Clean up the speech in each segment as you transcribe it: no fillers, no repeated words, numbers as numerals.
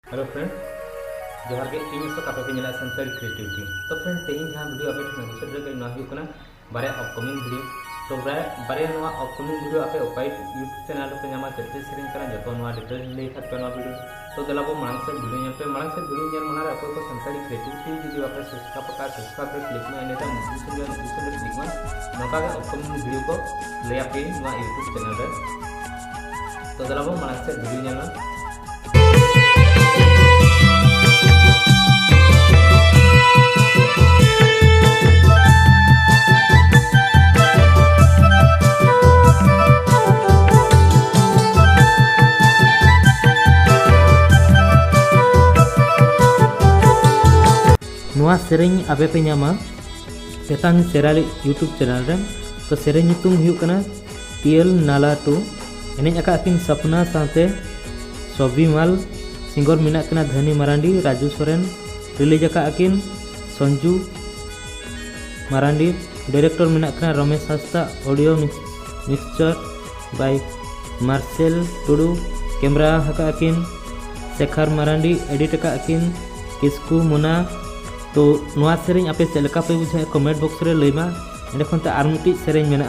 Hello friend, जोहार के team से कापे पे नेला संताली क्रिएटिविटी। तो फ्रेंड तेज जहां वीडियो अपडेट में गुसर रे ना हुई कना बारे अपकमिंग वीडियो। तो बारे नवा अपकमिंग वीडियो आपे ओपाई यूट्यूब चैनल पे नामा चर्चा सेरिंग कना जतो नवा डिटेल ले खात पे नवा वीडियो। तो दलाबो मांग से वीडियो नेल पे मांग से वीडियो नेल मना रे को संताली क्रिएटिविटी जदी आपे सब्सक्राइब पे क्लिक में नेता मुझे क्लिक में नका के अपकमिंग वीडियो को ले आपे नवा यूट्यूब चैनल रे। तो दलाबो मांग से वीडियो नेल नुआ सेरें आबे पे नामा तेतान सेराली यूट्यूब चैनल रे। तो सेरें नितुम हुई कना टियल नाला टू एने अका किन सपना साथे सोबी माल सिंगर मिना कना धनी मारांडी राजू सोरेन रिलीज अका किन संजू मारांडी डायरेक्टर मिना कना Ramesh Hasta audio mixture by Marsel Tudu camera अका किन शेखर मारांडी एडिट अका किन किसकू मुना। तो नुआ सेरें आपे चलका पे बुझे कमेंट बॉक्स रे लैमा एंड खनते आर मिटी सेरें मेना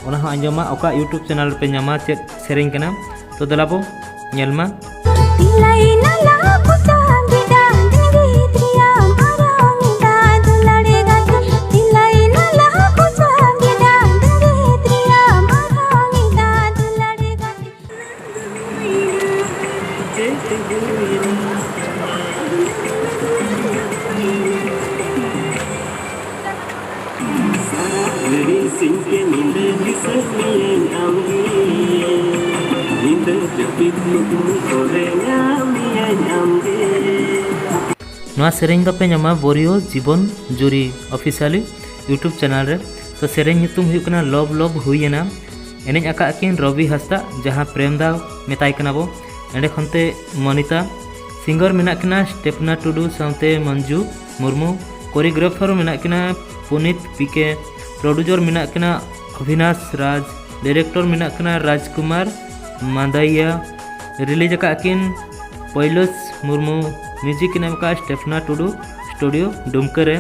ओना हो आंजमा ओका यूट्यूब चैनल पे नामा चेक सेरें कना। तो दलाबो नेलमा नवा सेरें दो पे नामा बोरियो जीवन जुरी ऑफिशियली यूट्यूब चैनल रे। तो सेरें नितुम हुई कना लव लव हुईना एने अका किन रवि हस्ता जहां प्रेम दा मेताय कना बो एंडे खनते मनिता सिंगर मेना कना स्टेपना टुडू साउते मंजू मुर्मू कोरियोग्राफर मेना कना पुनीत पीके प्रोड्यूसर मेना कना अविनाश राज डायरेक्टर मेना कना राजकुमार मांदाइया रिलीज अका किन पैलस मुर्मू म्यूजिक नाम का स्टेफना टुडू स्टूडियो डुमकरे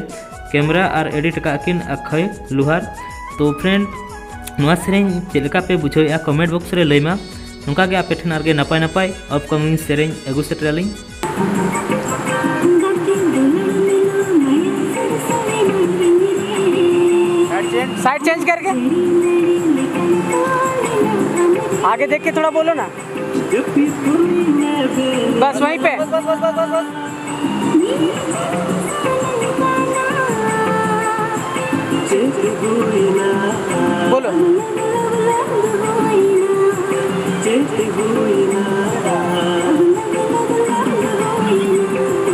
कैमरा और एडिट का किन अक्षय लुहार। तो फ्रेंड नुआ सेरें चलका पे बुझाया कमेंट बॉक्स रे लैमा नोंका के आपे ठन आरगे नपाय नपाय अपकमिंग सेरें अगु सेटरालिंग। साइड चेंज करके आगे देख के थोड़ा बोलो ना, बस वहीं पे। बोलो